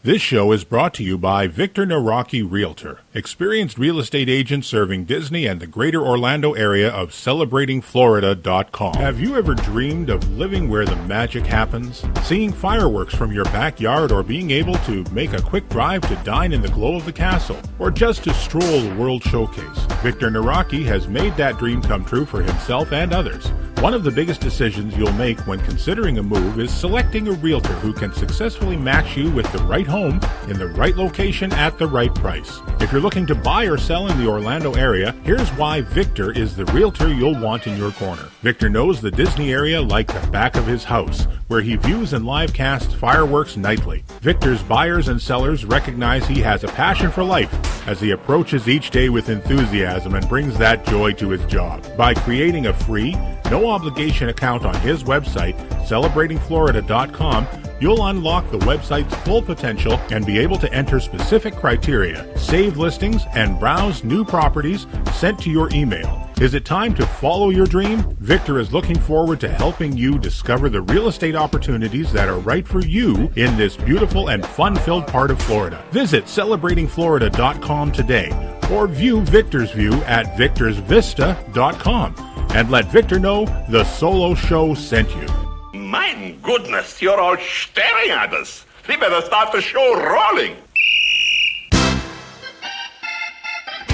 This show is brought to you by Victor Naraki Realtor, experienced real estate agent serving Disney and the greater Orlando area of celebratingflorida.com. Have you ever dreamed of living where the magic happens? Seeing fireworks from your backyard, or being able to make a quick drive to dine in the glow of the castle, or just to stroll the World Showcase? Victor Naraki has made that dream come true for himself and others. One of the biggest decisions you'll make when considering a move is selecting a realtor who can successfully match you with the right home in the right location at the right price. If you're looking to buy or sell in the Orlando area, here's why Victor is the realtor you'll want in your corner. Victor knows the Disney area like the back of his house, where he views and live casts fireworks nightly. Victor's buyers and sellers recognize he has a passion for life as he approaches each day with enthusiasm and brings that joy to his job. By creating a free, no-obligation account on his website, celebratingflorida.com, you'll unlock the website's full potential and be able to enter specific criteria, save listings, and browse new properties sent to your email. Is it time to follow your dream? Victor is looking forward to helping you discover the real estate opportunities that are right for you in this beautiful and fun-filled part of Florida. Visit celebratingflorida.com today, or view Victor's view at victorsvista.com. And let Victor know the Solo Show sent you. My goodness, you're all staring at us. We better start the show rolling.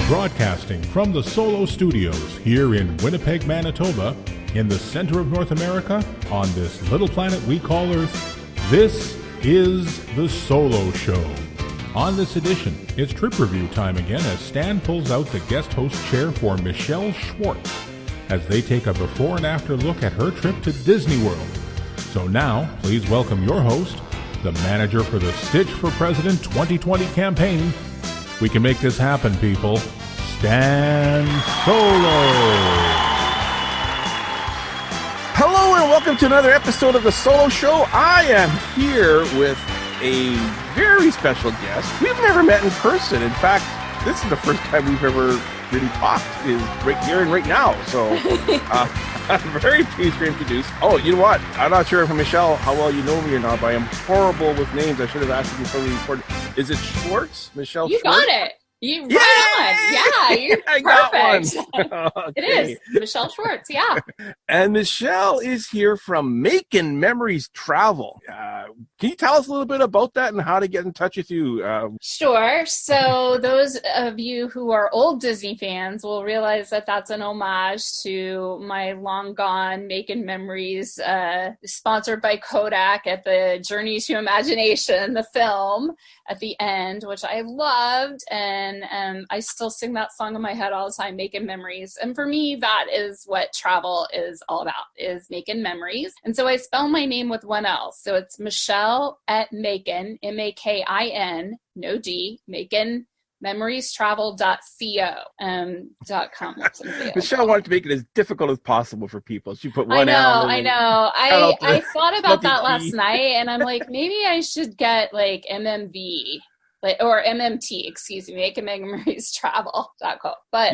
Broadcasting from the Solo Studios here in Winnipeg, Manitoba, in the center of North America, on this little planet we call Earth, this is the Solo Show. On this edition, it's trip review time again as Stan pulls out the guest host chair for Michele Schwartz as they take a before and after look at her trip to Disney World. So now, please welcome your host, the manager for the Stitch for President 2020 campaign. We can make this happen, people. Stan Solo. Hello and welcome to another episode of the Solo Show. I am here with a very special guest. We've never met in person. In fact, this is the first time we've ever really talked, is right here and right now. So I'm very pleased to introduce. Oh, you know what? I'm not sure if Michele, how well you know me or not, but I am horrible with names. I should have asked you before we recorded. Is it Schwartz? Michele You Schwartz? got it. You right on. Yeah, you're I perfect. got one. Okay. It is. Michele Schwartz, yeah. And Michele is here from Making Memories Travel. Can you tell us a little bit about that and how to get in touch with you? Sure. So those of you who are old Disney fans will realize that that's an homage to my long gone Making Memories, sponsored by Kodak at the Journey to Imagination, the film at the end, which I loved. And I still sing that song in my head all the time, Making Memories. And for me, that is what travel is all about, is making memories. And so I spell my name with one L. So it's Michele at Makin, M-A-K-I-N, no D, Makin, memoriestravel.co.com. Michele wanted to make it as difficult as possible for people. She put one L. I know. I thought about that last night, and I'm like, maybe I should get like MMV, or MMT, excuse me, Making Memories Travel.co. But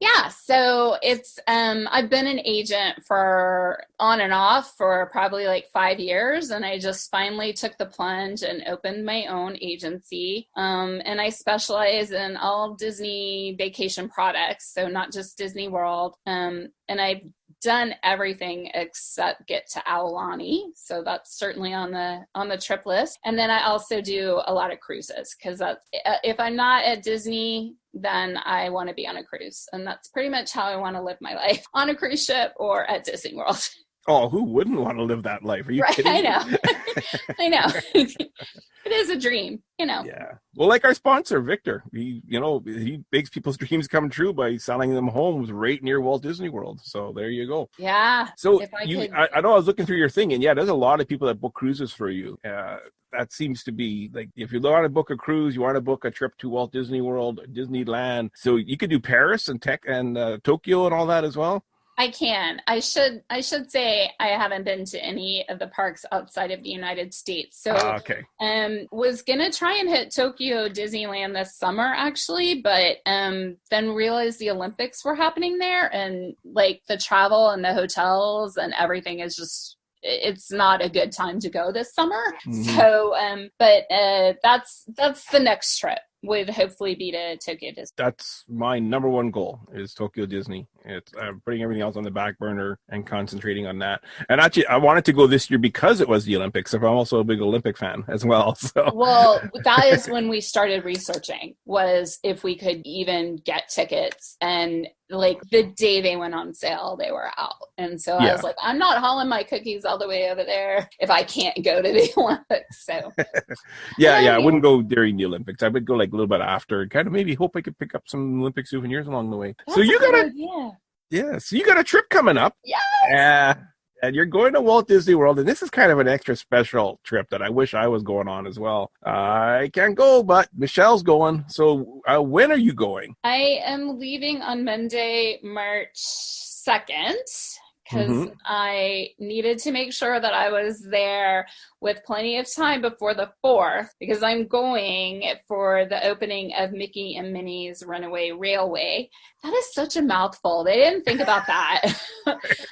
yeah, so it's I've been an agent for on and off for probably like 5 years, and I just finally took the plunge and opened my own agency. And I specialize in all Disney vacation products, so not just Disney World. And I've done everything except get to Aulani, so that's certainly on the trip list. And then I also do a lot of cruises, because if I'm not at Disney, then I want to be on a cruise, and that's pretty much how I want to live my life, on a cruise ship or at Disney World. Oh, who wouldn't want to live that life? Are you kidding? I know. I know. It is a dream, Yeah. Well, like our sponsor, Victor, he makes people's dreams come true by selling them homes right near Walt Disney World. So there you go. Yeah. So I know I was looking through your thing, and yeah, there's a lot of people that book cruises for you. That seems to be like, if you want to book a cruise, you want to book a trip to Walt Disney World, Disneyland. So you could do Paris and Tokyo and all that as well. I can. I should say I haven't been to any of the parks outside of the United States. So okay. Was gonna try and hit Tokyo Disneyland this summer actually, but then realized the Olympics were happening there, and like the travel and the hotels and everything is just it's not a good time to go this summer. So, but that's the next trip. Would hopefully be to Tokyo Disney. That's my number one goal is Tokyo Disney. It's putting everything else on the back burner and concentrating on that. And actually, I wanted to go this year because it was the Olympics. I'm also a big Olympic fan as well. So. Well, that is when we started researching, was if we could even get tickets. And like the day they went on sale, they were out. And so I was like, I'm not hauling my cookies all the way over there if I can't go to the Olympics. So I wouldn't go during the Olympics. I would go like a little bit after, kind of maybe hope I could pick up some Olympic souvenirs along the way. That's so you got a trip coming up. Yes. And you're going to Walt Disney World, and this is kind of an extra special trip that I wish I was going on as well. I can't go, but Michelle's going. So when are you going? I am leaving on Monday, March 2nd, because I needed to make sure that I was there with plenty of time before the 4th, because I'm going for the opening of Mickey and Minnie's Runaway Railway. That is such a mouthful. They didn't think about that.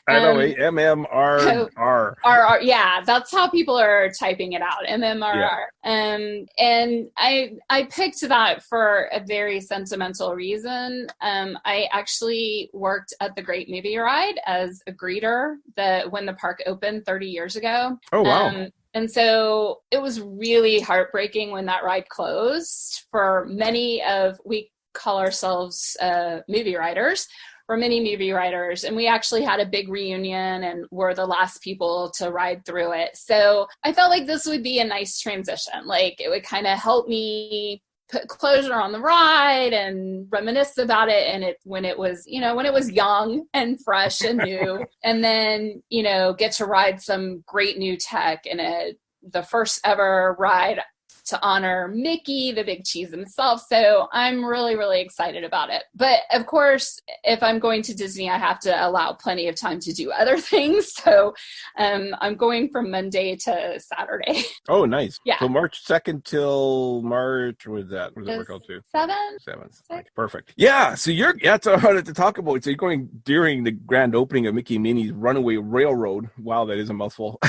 Runaway, MMRR. Yeah, that's how people are typing it out, MMRR. And I picked that for a very sentimental reason. I actually worked at the Great Movie Ride as a greeter when the park opened 30 years ago. Oh, wow. And so it was really heartbreaking when that ride closed for many we call ourselves movie riders, for many movie riders. And we actually had a big reunion and were the last people to ride through it. So I felt like this would be a nice transition. Like it would kind of help me put closure on the ride and reminisce about it. And when it was young and fresh and new, and then, get to ride some great new tech in the first ever ride to honor Mickey, the big cheese himself. So I'm really, really excited about it. But of course, if I'm going to Disney, I have to allow plenty of time to do other things. So I'm going from Monday to Saturday. Oh, nice. Yeah. So March 2nd till March, what does it work out to? 7th. Okay, perfect. Yeah. So that's what I wanted to talk about. So you're going during the grand opening of Mickey and Minnie's Runaway Railroad. Wow, that is a mouthful.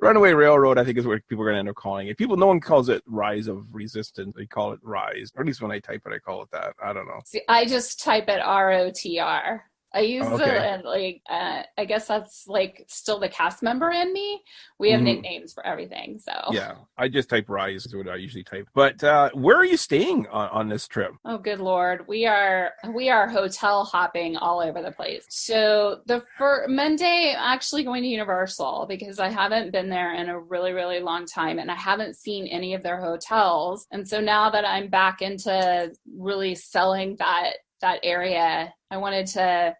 Runaway Railroad, I think, is what people are going to end up calling it. No one calls it Rise of Resistance. They call it Rise. Or at least when I type it, I call it that. I don't know. See, I just type it ROTR. I use I guess that's like still the cast member in me. We have nicknames for everything. So yeah, I just type Rise is what I usually type. But where are you staying on this trip? Oh, good Lord. We are hotel hopping all over the place. So Monday, I'm actually going to Universal because I haven't been there in a really, really long time and I haven't seen any of their hotels. And so now that I'm back into really selling that area, I wanted to,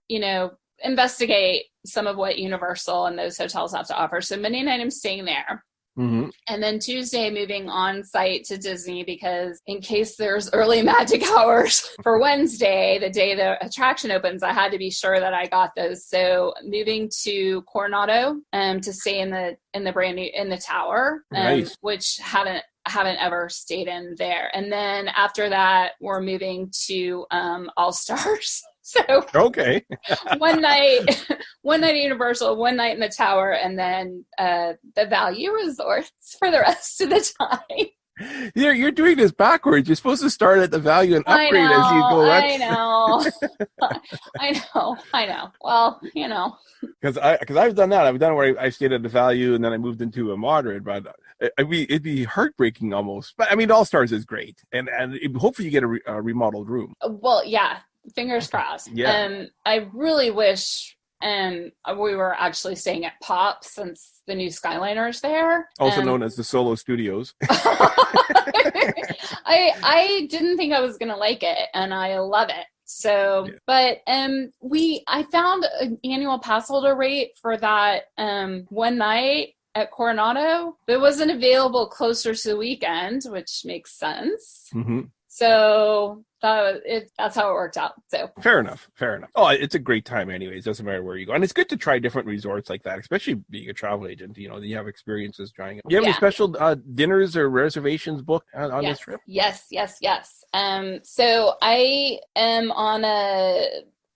investigate some of what Universal and those hotels have to offer. So Monday night I'm staying there. And then Tuesday moving on site to Disney because in case there's early magic hours for Wednesday, the day the attraction opens, I had to be sure that I got those. So moving to Coronado to stay in the brand new in the tower, nice. Which haven't ever stayed in there. And then after that, we're moving to All Stars. So okay, one night at Universal, one night in the tower, and then the Value Resorts for the rest of the time. You're doing this backwards. You're supposed to start at the Value and upgrade as you go. I know. Well, because I've done that. I've done where I stayed at the Value and then I moved into a moderate, but it'd be heartbreaking almost. But I mean, All Stars is great, and hopefully you get a remodeled room. Well, yeah. Fingers crossed. Yeah. I really wish we were actually staying at Pop since the new Skyliner's there. Also known as the Solo Studios. I didn't think I was going to like it, and I love it. So, but I found an annual pass holder rate for that one night at Coronado. It wasn't available closer to the weekend, which makes sense. So that's how it worked out. So fair enough. Oh, it's a great time anyways. Doesn't matter where you go. And it's good to try different resorts like that, especially being a travel agent. You have experiences trying it. Do you have any special dinners or reservations booked on this trip? Yes. So I am on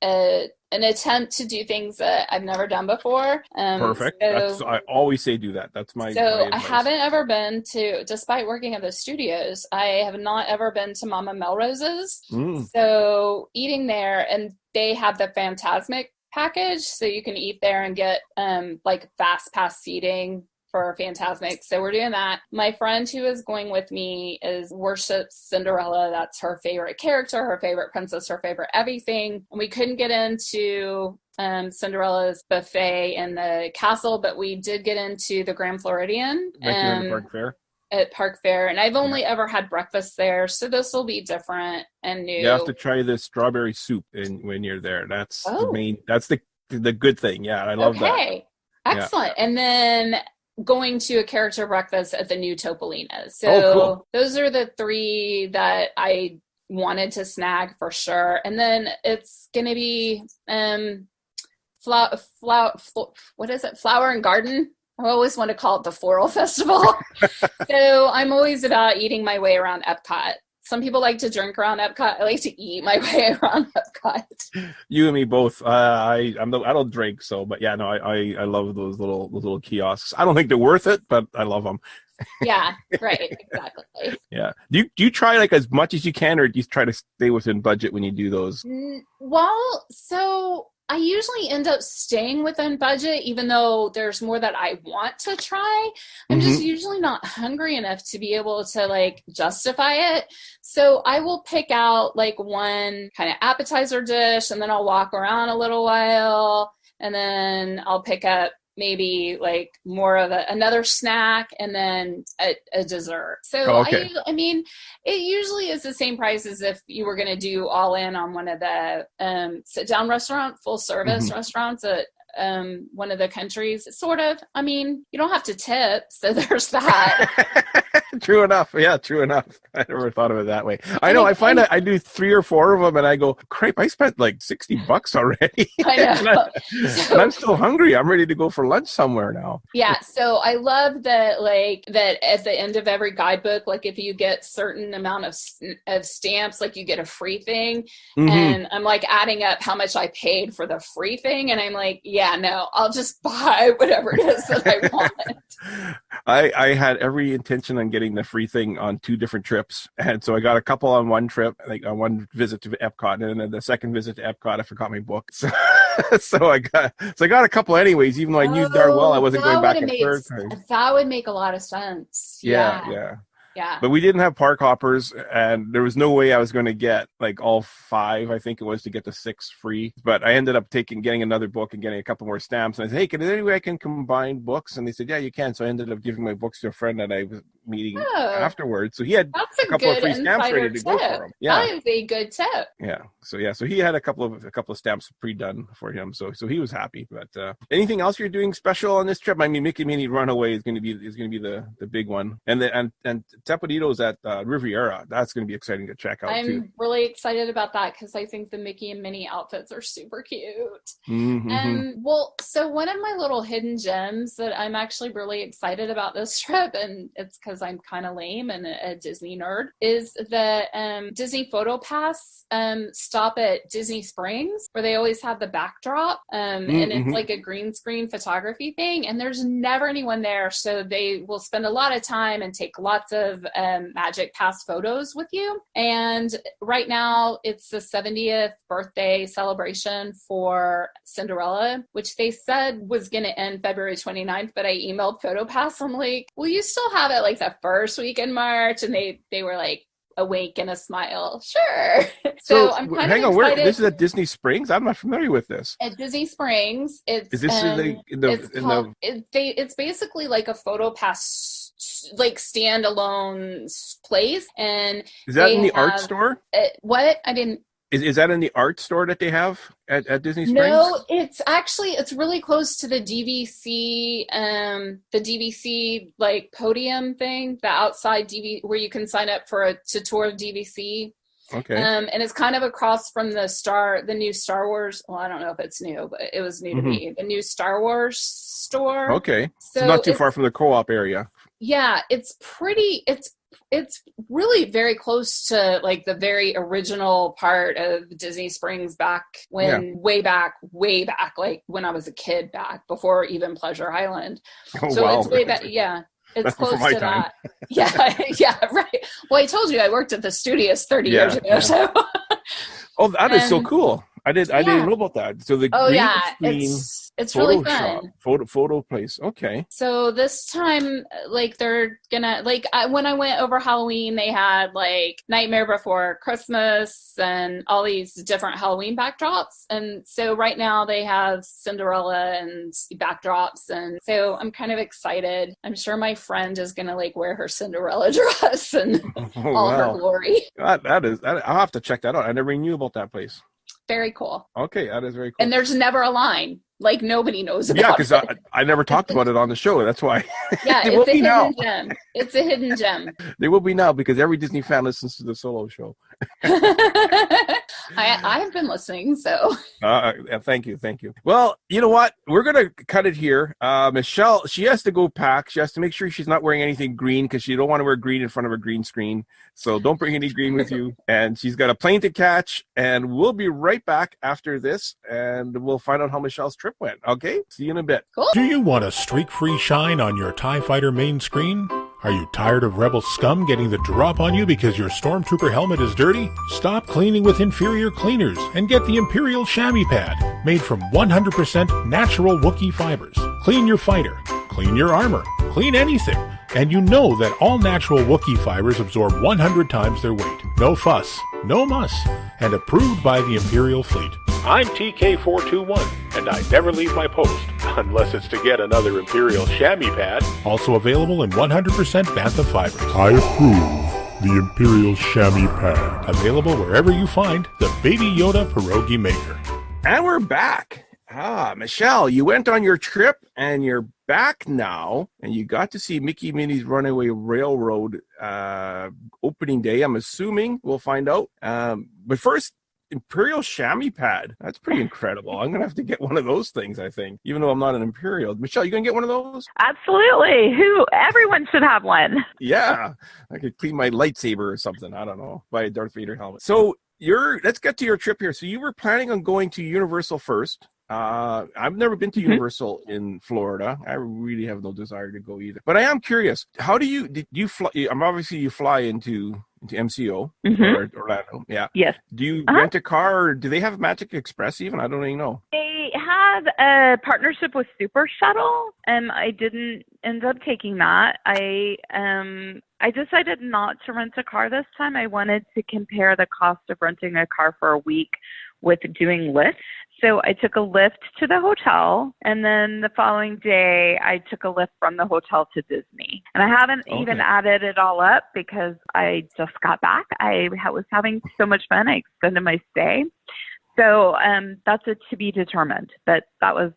an attempt to do things that I've never done before. Perfect. I always say do that. That's my I haven't ever been to, despite working at the studios, I have not ever been to Mama Melrose's. So eating there, and they have the Fantasmic package, so you can eat there and get like fast pass seating for Fantasmic. So we're doing that. My friend who is going with me worships Cinderella. That's her favorite character, her favorite princess, her favorite everything. And we couldn't get into Cinderella's buffet in the castle, but we did get into the Grand Floridian. Right here in the Park Fair. At Park Fair, and I've only ever had breakfast there, so this will be different and new. You have to try the strawberry soup when you're there. That's the main. That's the good thing. Yeah, I love that. Okay, excellent. And then going to a character breakfast at the new Topolino's. So cool. Those are the 3 that I wanted to snag for sure. And then it's gonna be what is it? Flower and Garden. I always want to call it the Floral Festival. So I'm always about eating my way around Epcot. Some people like to drink around Epcot. I like to eat my way around Epcot. You and me both. I don't drink, so but yeah, no, I love those little kiosks. I don't think they're worth it, but I love them. Yeah, right, exactly. Yeah. Do you try like as much as you can, or do you try to stay within budget when you do those? Well, so I usually end up staying within budget, even though there's more that I want to try. I'm just usually not hungry enough to be able to like justify it. So I will pick out like one kind of appetizer dish, and then I'll walk around a little while, and then I'll pick up maybe like more of another snack, and then a dessert. So I mean, it usually is the same price as if you were going to do all in on one of the sit down restaurant, full service restaurants at one of the countries. Sort of. I mean, you don't have to tip, so there's that. True enough. Yeah, true enough. I never thought of it that way. I know. I find that I do 3 or 4 of them, and I go, "Crap! I spent like $60 already." I know. and I'm still hungry. I'm ready to go for lunch somewhere now. Yeah. So I love that. Like that at the end of every guidebook, like if you get certain amount of stamps, like you get a free thing, and I'm like adding up how much I paid for the free thing, and I'm like, yeah, no, I'll just buy whatever it is that I want. I had every intention on getting the free thing on 2 different trips, and so I got a couple on one trip, like on one visit to Epcot, and then the second visit to Epcot I forgot my book, so I got a couple anyways, even though I knew darn well I wasn't going back a third time. That would make a lot of sense. Yeah. But we didn't have park hoppers, and there was no way I was going to get like all 5, I think it was, to get the 6 free. But I ended up getting another book and getting a couple more stamps. And I said, hey, is there any way I can combine books? And they said, yeah, you can. So I ended up giving my books to a friend that I was meeting afterwards. So he had a couple of free stamps ready to go for him. Yeah. That is a good tip. Yeah. So he had a couple of stamps pre-done for him. So he was happy. But anything else you're doing special on this trip? I mean, Mickey Minnie Runaway is going to be the big one. And Tapaditos at Riviera. That's going to be exciting to check out, too. I'm really excited about that because I think the Mickey and Minnie outfits are super cute. So one of my little hidden gems that I'm actually really excited about this trip, and it's because I'm kind of lame and a Disney nerd, is the Disney Photo Pass stop at Disney Springs, where they always have the backdrop, and it's like a green screen photography thing, and there's never anyone there, so they will spend a lot of time and take lots of Magic Pass photos with you. And right now it's the 70th birthday celebration for Cinderella, which they said was going to end February 29th, but I emailed PhotoPass. I'm like, will you still have it like the first week in March? And they were like, a wink and a smile. Sure. So I'm kind of excited. This is at Disney Springs? I'm not familiar with this. At Disney Springs, it's basically like a photo pass, like standalone place. And is that in the art store? What? I didn't. Is that in the art store that they have at Disney Springs? No, it's really close to the DVC like podium thing, the outside DVC where you can sign up to tour DVC. Okay. And it's kind of across from the new Star Wars. Well, I don't know if it's new, but it was new to me. The new Star Wars store. Okay. So not too far from the co-op area. Yeah, it's it's really very close to like the very original part of Disney Springs back when way back, like when I was a kid back before even Pleasure Island. Oh, so wow. It's way back. Yeah. It's That's close before my to time. that. Yeah, right. Well, I told you I worked at the studios 30 years ago. Yeah. So. Oh, that is so cool. I didn't know about that. So the green screen, it's really fun. Photo place. Okay. So this time, like they're gonna when I went over Halloween, they had like Nightmare Before Christmas and all these different Halloween backdrops. And so right now they have Cinderella and backdrops, and so I'm kind of excited. I'm sure my friend is gonna like wear her Cinderella dress and all her glory. That is. I'll have to check that out. I never knew about that place. Very cool. Okay, that is very cool. And there's never a line. Like nobody knows about it. Yeah, because I never talked about it on the show. That's why. Yeah, it's a hidden gem. It's a hidden gem. They will be now because every Disney fan listens to the Solo Show. I have been listening, so. Thank you. Well, you know what? We're going to cut it here. Michelle, she has to go pack. She has to make sure she's not wearing anything green because she don't want to wear green in front of a green screen. So don't bring any green with you. And she's got a plane to catch. And we'll be right back after this. And we'll find out how Michelle's trip went. Okay? See you in a bit. Cool. Do you want a streak-free shine on your TIE Fighter main screen? Are you tired of Rebel scum getting the drop on you because your Stormtrooper helmet is dirty? Stop cleaning with inferior cleaners and get the Imperial Chamois Pad, made from 100% natural Wookiee fibers. Clean your fighter, clean your armor, clean anything. And you know that all natural Wookiee fibers absorb 100 times their weight. No fuss, no muss, and approved by the Imperial Fleet. I'm TK421, and I never leave my post, unless it's to get another Imperial Chamois Pad. Also available in 100% Bantha fibers. I approve the Imperial Chamois Pad. Available wherever you find the Baby Yoda Pierogi Maker. And we're back. Michelle, you went on your trip and you're back now, and you got to see Mickey Minnie's Runaway Railroad opening day. I'm assuming we'll find out. But first, Imperial Chamois Pad. That's pretty incredible. I'm going to have to get one of those things, I think, even though I'm not an Imperial. Michelle, you going to get one of those? Absolutely. Everyone should have one. Yeah. I could clean my lightsaber or something. I don't know. Buy a Darth Vader helmet. So let's get to your trip here. So you were planning on going to Universal first. I've never been to Universal in Florida. I really have no desire to go either. But I am curious. How did you fly? Obviously, you fly into MCO or Orlando. Yeah. Yes. Do you rent a car, or do they have Magic Express even? I don't even know. They have a partnership with Super Shuttle, and I didn't end up taking that. I decided not to rent a car this time. I wanted to compare the cost of renting a car for a week with doing Lyft. So I took a Lyft to the hotel, and then the following day I took a Lyft from the hotel to Disney. And I haven't even added it all up because I just got back. I was having so much fun. I extended my stay. So that's a to be determined. But that was,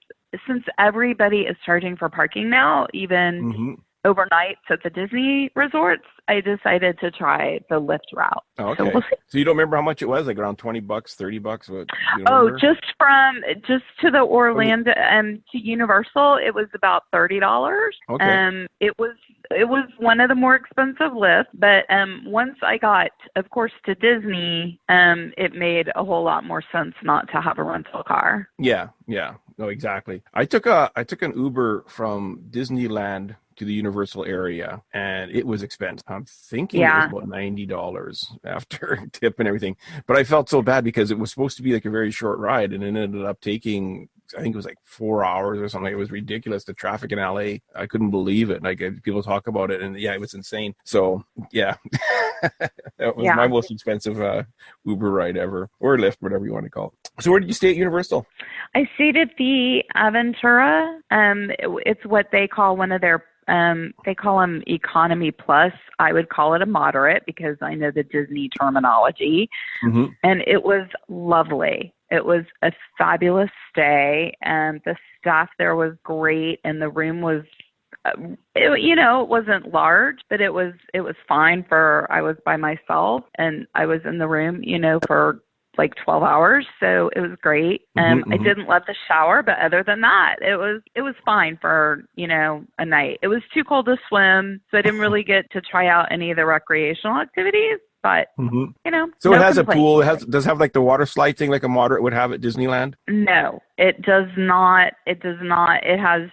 since everybody is charging for parking now, even overnights at the Disney resorts, I decided to try the Lyft route. Okay. So we'll see. So you don't remember how much it was? Like around $20, $30? What? Just to the Orlando to Universal, it was about $30. Okay. It was one of the more expensive lists, but once I got, of course, to Disney, it made a whole lot more sense not to have a rental car. Yeah. No, exactly. I took an Uber from Disneyland to the Universal area, and it was expensive. I'm thinking it was about $90 after tip and everything. But I felt so bad because it was supposed to be like a very short ride, and it ended up taking, I think it was like 4 hours or something. It was ridiculous. The traffic in LA, I couldn't believe it. Like people talk about it, and it was insane. So yeah, that was my most expensive Uber ride ever, or Lyft, whatever you want to call it. So where did you stay at Universal? I stayed at the Aventura. It's what they call one of their they call them economy plus. I would call it a moderate because I know the Disney terminology. And it was lovely. It was a fabulous stay, and the staff there was great, and the room was, it wasn't large, but it was fine I was by myself, and I was in the room, for like 12 hours, so it was great. I didn't love the shower, but other than that, it was fine for, a night. It was too cold to swim, so I didn't really get to try out any of the recreational activities. But So no it has complaints. a pool. Does it have like the water slide thing like a moderate would have at Disneyland? No, it does not. It does not. It has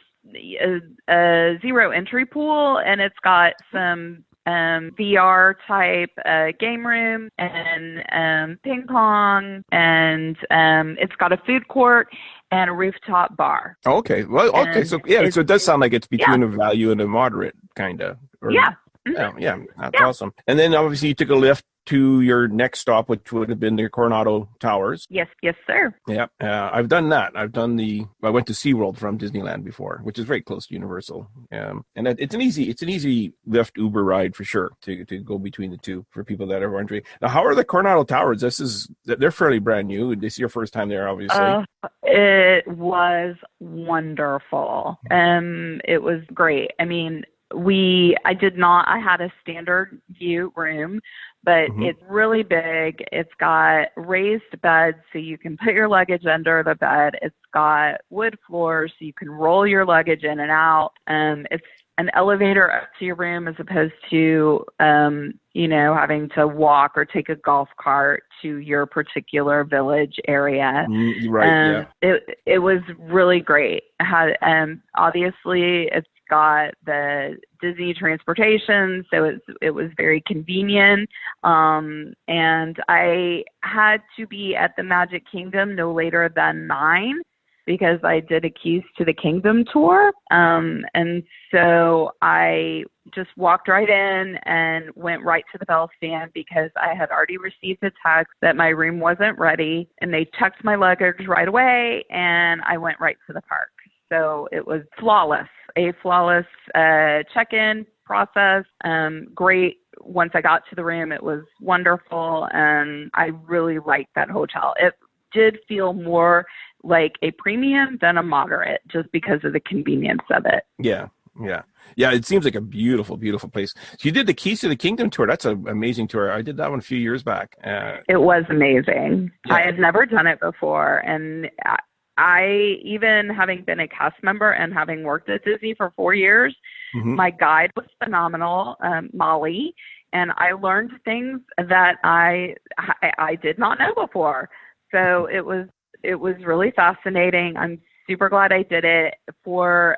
a zero entry pool, and it's got some VR type game room and ping pong, and it's got a food court and a rooftop bar. Okay. Well, okay. So so it does sound like it's between a value and a moderate kind of. Yeah. Yeah, that's awesome. And then obviously you took a lift to your next stop, which would have been the Coronado Towers. Yes, sir. Yeah, I've done that. I went to SeaWorld from Disneyland before, which is very close to Universal. And it's an easy Lyft Uber ride for sure to go between the two for people that are wondering. Now, how are the Coronado Towers? They're fairly brand new. This is your first time there, obviously. It was wonderful. It was great. I mean, I had a standard view room, but it's really big. It's got raised beds so you can put your luggage under the bed. It's got wood floors so you can roll your luggage in and out. It's an elevator up to your room as opposed to, having to walk or take a golf cart to your particular village area. Right. It was really great. Obviously, it's got the Disney transportation, so it was very convenient. And I had to be at the Magic Kingdom no later than 9 because I did a Keys to the Kingdom tour. And so I just walked right in and went right to the bell stand because I had already received a text that my room wasn't ready, and they checked my luggage right away, and I went right to the park. So it was a flawless check-in process. Great. Once I got to the room, it was wonderful, and I really liked that hotel. It did feel more like a premium than a moderate just because of the convenience of it. Yeah. It seems like a beautiful, beautiful place. So you did the Keys to the Kingdom tour. That's an amazing tour. I did that one a few years back. It was amazing. Yeah. I had never done it before, and I, even having been a cast member and having worked at Disney for 4 years, my guide was phenomenal, Molly, and I learned things that I did not know before. So it was really fascinating. I'm super glad I did it. To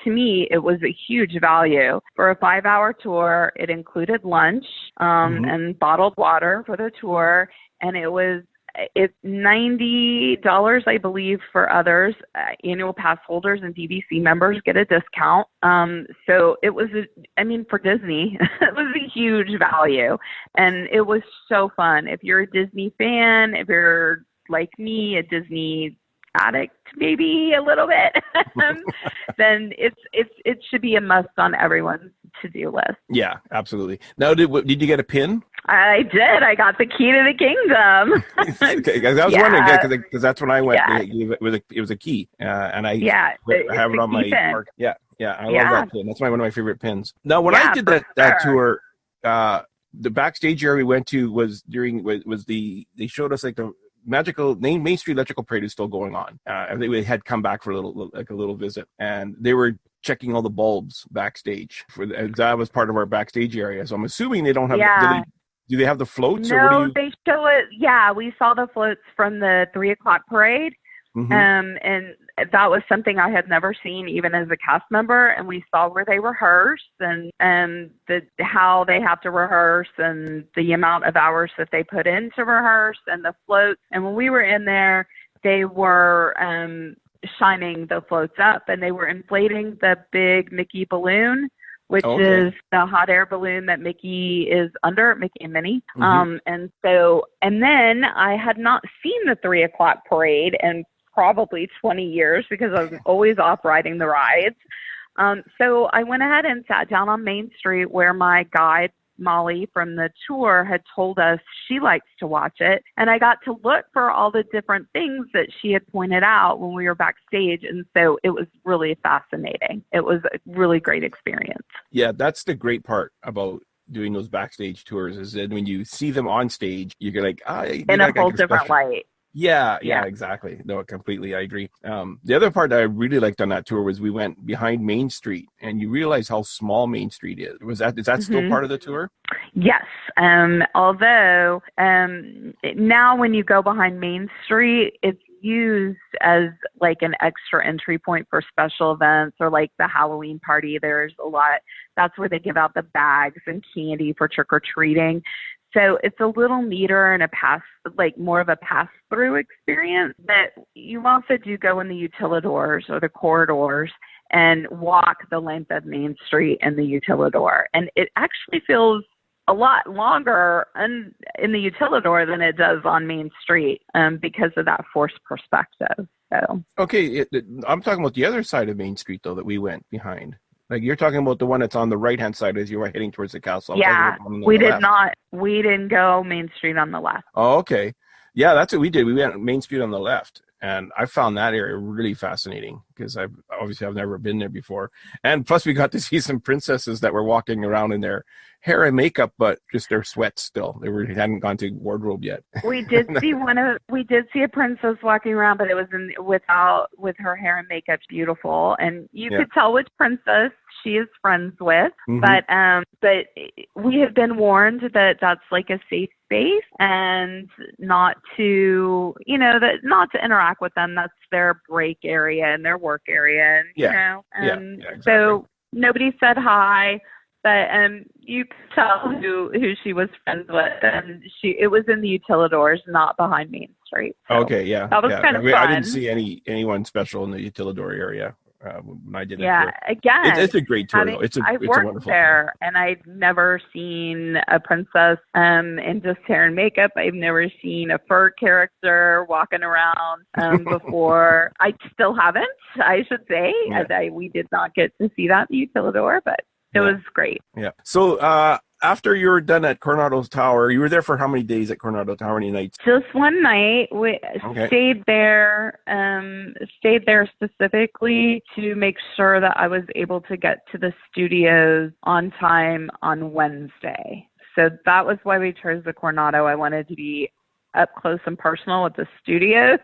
me, it was a huge value. For a 5-hour tour, it included lunch and bottled water for the tour, and it's $90, I believe, for others. Annual pass holders and DVC members get a discount. So it was, for Disney, it was a huge value. And it was so fun. If you're a Disney fan, if you're like me, a Disney addict, maybe a little bit, then it should be a must on everyone's to-do list. Yeah, absolutely. Now, did you get a pin? I did. I got the key to the kingdom. Okay, I was wondering because that's when I went. It was a key, and I have it on my park. Yeah, I love that pin. That's one of my favorite pins. Now, when I did that tour, the backstage area we went to they showed us like the magical Main Street Electrical Parade is still going on. I think we had come back for a little visit, and they were checking all the bulbs backstage. That was part of our backstage area. So I'm assuming they don't have. Yeah. Do they have the floats? No, they show it. Yeah, we saw the floats from the 3:00 parade. And that was something I had never seen even as a cast member. And we saw where they rehearse and how they have to rehearse and the amount of hours that they put in to rehearse and the floats. And when we were in there, they were shining the floats up, and they were inflating the big Mickey balloon, which is the hot air balloon that Mickey is under, Mickey and Minnie. And then I had not seen the 3:00 parade in probably 20 years because I was always off riding the rides. So I went ahead and sat down on Main Street where my guide, Molly, from the tour had told us she likes to watch it. And I got to look for all the different things that she had pointed out when we were backstage. And so it was really fascinating. It was a really great experience. Yeah, that's the great part about doing those backstage tours is that when you see them on stage, you're like, in a whole different light. Yeah, exactly. No, completely. I agree. The other part that I really liked on that tour was we went behind Main Street, and you realize how small Main Street is. Is that still part of the tour? Yes. Although now when you go behind Main Street, it's used as like an extra entry point for special events or like the Halloween party. There's a lot. That's where they give out the bags and candy for trick or treating. So it's a little neater and more of a pass-through experience. But you also do go in the utilidors or the corridors and walk the length of Main Street in the utilidor. And it actually feels a lot longer in the utilidor than it does on Main Street because of that forced perspective. So. Okay, I'm talking about the other side of Main Street, though, that we went behind. Like you're talking about the one that's on the right-hand side as you were heading towards the castle. Yeah, we did not. We didn't go Main Street on the left. Oh, okay. Yeah, that's what we did. We went Main Street on the left. And I found that area really fascinating because I've never been there before. And plus we got to see some princesses that were walking around in their hair and makeup, but just their sweats still. They hadn't gone to wardrobe yet. We did see a princess walking around, but it was with her hair and makeup beautiful. And you could tell which princess she is friends with. Mm-hmm. But we have been warned that that's like a safe space and not to interact with them. That's their break area and their work area. And, exactly. So nobody said hi, but you could tell who she was friends with, and it was in the utilidors, not behind Main Street. So okay, yeah. That was kind of fun. I didn't see anyone special in the utilidor area. When I did it. Yeah, again, it's a great tour. I've worked there, and I've never seen a princess in just hair and makeup. I've never seen a fur character walking around before. I still haven't, I should say. Yeah. We did not get to see that in the utilidor, but it was great. Yeah. So after you were done at Coronado Tower, you were there for how many days at Coronado Tower? How many nights? Just one night. We stayed there specifically to make sure that I was able to get to the studios on time on Wednesday. So that was why we chose the Coronado. I wanted to be up close and personal with the studios.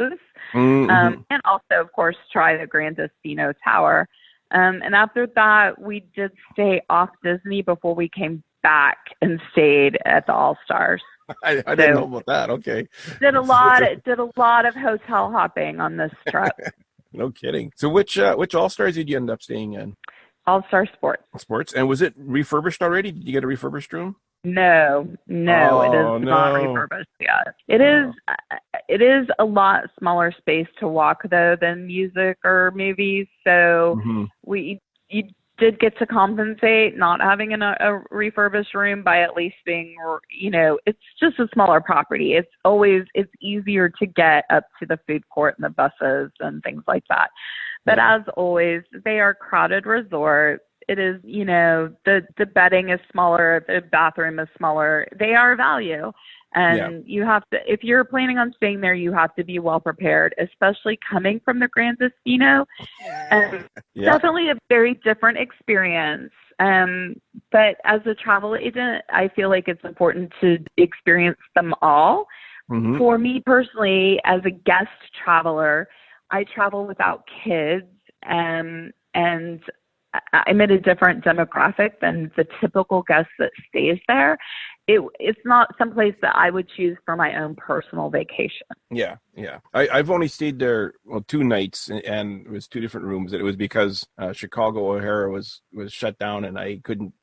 Mm-hmm. And also, of course, try the Grand Destino Tower. And after that, we did stay off Disney before we came back and stayed at the All-Stars. I didn't know about that. Okay. Did a lot of hotel hopping on this trip. No kidding. So which All-Stars did you end up staying in? All-Star Sports. And was it refurbished already? Did you get a refurbished room? No, it is not refurbished yet. It is a lot smaller space to walk though than music or movies. So you did get to compensate not having a refurbished room by at least being, it's just a smaller property. It's easier to get up to the food court and the buses and things like that. But as always, they are crowded resorts. It is, the bedding is smaller, the bathroom is smaller. They are value. And you have to, if you're planning on staying there, you have to be well prepared, especially coming from the Grand Destino. Definitely a very different experience. But as a travel agent, I feel like it's important to experience them all. Mm-hmm. For me personally, as a guest traveler, I travel without kids, and I'm in a different demographic than the typical guest that stays there. It's not someplace that I would choose for my own personal vacation. Yeah. I've only stayed there 2 nights, and it was 2 different rooms. It was because Chicago O'Hare was shut down, and I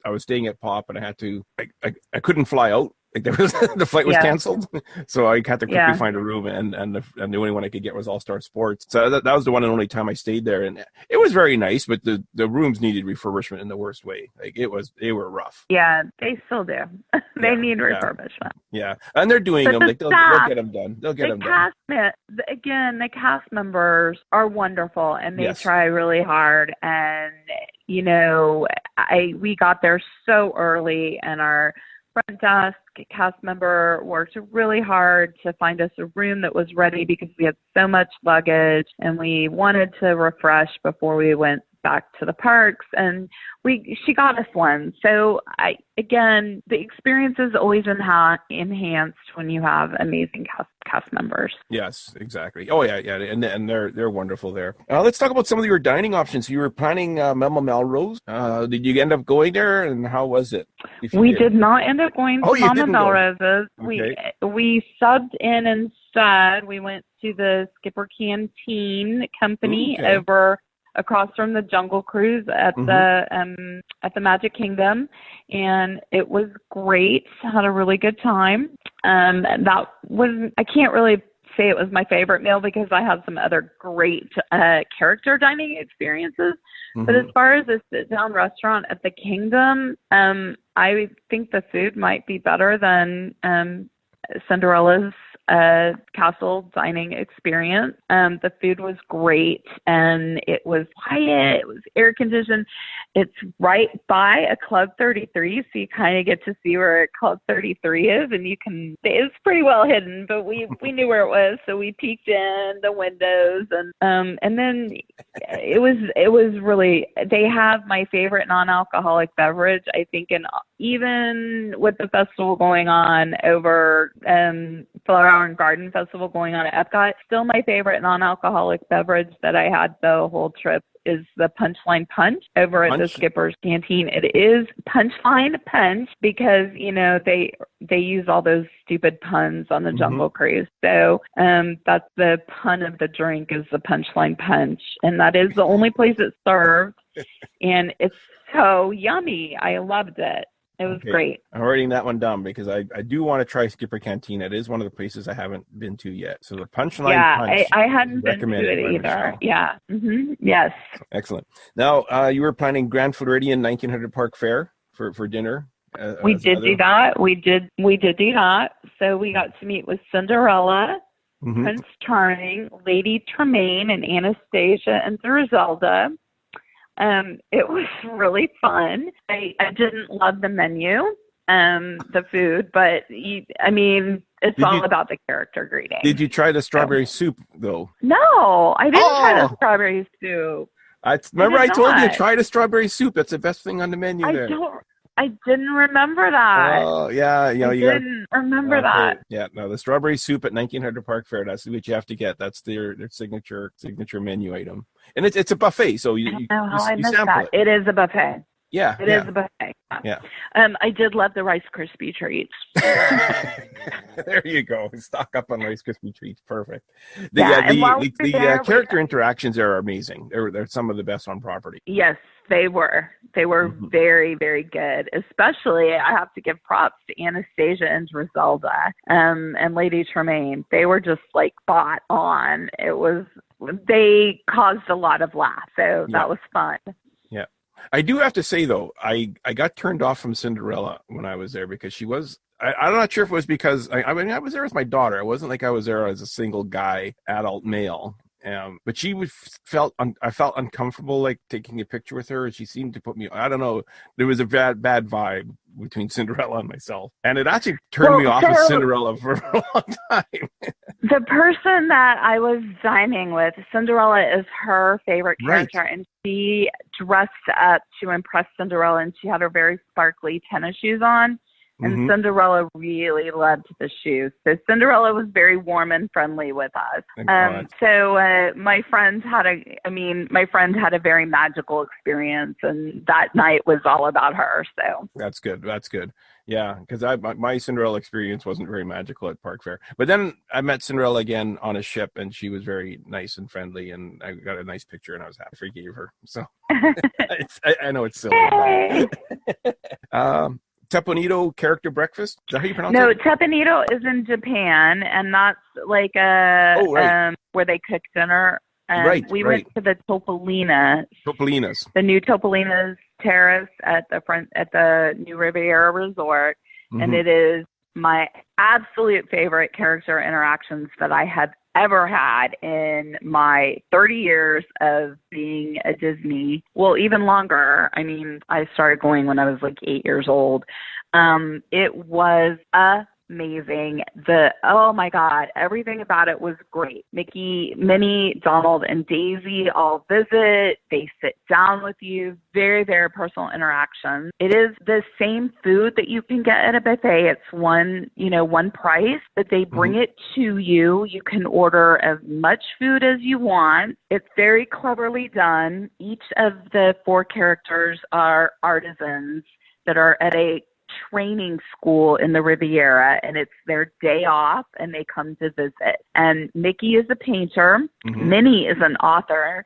was staying at POP, and I couldn't fly out. Like the flight was canceled, so I had to quickly find a room, and the only one I could get was All-Star Sports. So that was the one and only time I stayed there, and it was very nice, but the rooms needed refurbishment in the worst way. Like they were rough. Yeah, they still do. They need refurbishment. Yeah, and they're doing them. They'll get them done. They'll get them done. Again, the cast members are wonderful, and they try really hard. And we got there so early, and our front desk cast member worked really hard to find us a room that was ready because we had so much luggage and we wanted to refresh before we went back to the parks, and she got us one. So again, the experience is always enhanced when you have amazing cast members. Yes, exactly. Oh yeah, and they're wonderful there. Let's talk about some of your dining options. You were planning Mama Melrose. Did you end up going there, and how was it? We did not end up going to Mama Melrose's. Okay. We subbed in instead. We went to the Skipper Canteen Company over across from the Jungle Cruise at the Magic Kingdom, and it was great. Had a really good time. That was, I can't really say it was my favorite meal because I had some other great character dining experiences. But as far as a sit-down restaurant at the Kingdom, I think the food might be better than Cinderella's castle dining experience. The food was great, and it was quiet. It was air conditioned. It's right by a Club 33, so you kind of get to see where Club 33 is, and it's pretty well hidden, but we knew where it was, so we peeked in the windows, and then it was really, they have my favorite non-alcoholic beverage, I think, and even with the festival going on over Flower and Garden Festival going on at Epcot, still my favorite non-alcoholic beverage that I had the whole trip is the Punchline Punch over at the Skipper's Canteen. It is Punchline Punch because, they use all those stupid puns on the Jungle Cruise. So that's the pun of the drink is the Punchline Punch. And that is the only place it's served. And it's so yummy. I loved it. It was great. I'm writing that one down because I do want to try Skipper Canteen. It is one of the places I haven't been to yet. So the Punchline Punch. I hadn't been to it either. Yeah. Yes. Excellent. Now, you were planning Grand Floridian 1900 Park Fair for dinner. We did do that. We did do that. So we got to meet with Cinderella, Prince Charming, Lady Tremaine, and Anastasia and Griselda. It was really fun. I didn't love the menu, the food, but it's all about the character greeting. Did you try the strawberry soup though? No, I didn't try the strawberry soup. I told you to try the strawberry soup. That's the best thing on the menu there. I didn't remember that. Oh, yeah. I didn't remember that. Yeah, no, the strawberry soup at 1900 Park Fair, that's what you have to get. That's their signature menu item. And it's a buffet, so you sample that. It is a buffet. Yeah. It is a buffet. Yeah. I did love the Rice Krispie treats. There you go. Stock up on Rice Krispie treats. Perfect. The character interactions are amazing. They're some of the best on property. Yes, they were. They were very, very good. Especially, I have to give props to Anastasia and Griselda and Lady Tremaine. They were just like spot on. They caused a lot of laughs, so that was fun. Yeah. I do have to say, though, I got turned off from Cinderella when I was there because she was, I'm not sure if it was because, I was there with my daughter. It wasn't like I was there as a single guy, adult male. But I felt uncomfortable, like taking a picture with her. And she seemed to put me, I don't know, there was a bad vibe between Cinderella and myself. And it actually turned me off of Cinderella for a long time. The person that I was dining with, Cinderella is her favorite character, and she dressed up to impress Cinderella, and she had her very sparkly tennis shoes on. And Cinderella really loved the shoes. So Cinderella was very warm and friendly with us. So my friend had a very magical experience, and that night was all about her. So that's good. Yeah, because my Cinderella experience wasn't very magical at Park Fair. But then I met Cinderella again on a ship, and she was very nice and friendly, and I got a nice picture, and I was happy I forgave her. So I know it's silly. Teponito character breakfast? Is that how you pronounce it? No, Teponito is in Japan, and that's like where they cook dinner. We went to the Topolinas. The new Topolinas Terrace at the New Riviera Resort, and it is my absolute favorite character interactions that I have ever had in my 30 years of being a Disney. Well, even longer. I mean, I started going when I was like 8 years old. It was amazing. Oh my God, everything about it was great. Mickey, Minnie, Donald, and Daisy all visit. They sit down with you. Very, very personal interaction. It is the same food that you can get at a buffet. It's one price, but they bring it to you. You can order as much food as you want. It's very cleverly done. Each of the 4 characters are artisans that are at a training school in the Riviera, and it's their day off, and they come to visit. And Mickey is a painter. Minnie is an author.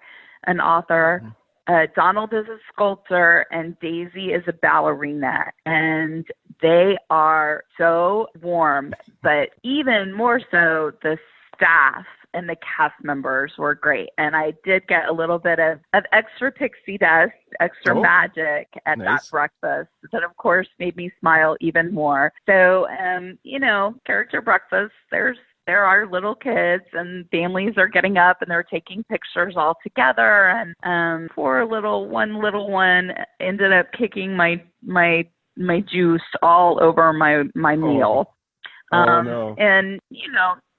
Donald is a sculptor, and Daisy is a ballerina. And they are so warm, but even more so, the staff and the cast members were great. And I did get a little bit of extra pixie dust, extra magic at that breakfast that, of course, made me smile even more. So, character breakfast, there are little kids and families are getting up and they're taking pictures all together. And one little one ended up kicking my juice all over my meal. No. And,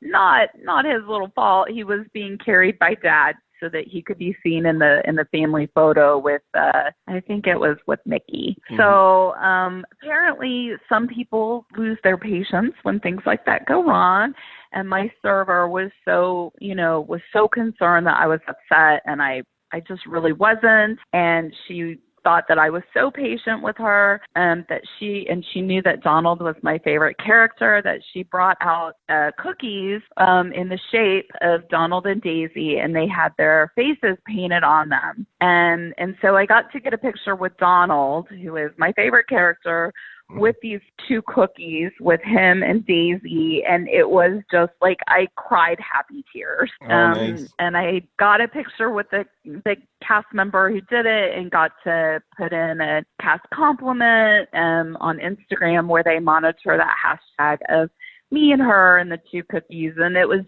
not his little fault. He was being carried by Dad so that he could be seen in the family photo with, I think it was with Mickey. So apparently some people lose their patience when things like that go wrong. And my server was so concerned that I was upset, and I just really wasn't. And she thought that I was so patient with her, that she knew that Donald was my favorite character, that she brought out cookies in the shape of Donald and Daisy, and they had their faces painted on them. And so I got to get a picture with Donald, who is my favorite character, with these 2 cookies with him and Daisy, and it was just like I cried happy tears. Nice. And I got a picture with the cast member who did it, and got to put in a cast compliment on Instagram where they monitor that hashtag of me and her and the 2 cookies. And it was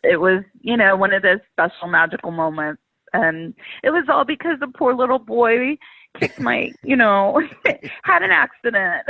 one of those special magical moments. And it was all because the poor little boy kicked had an accident.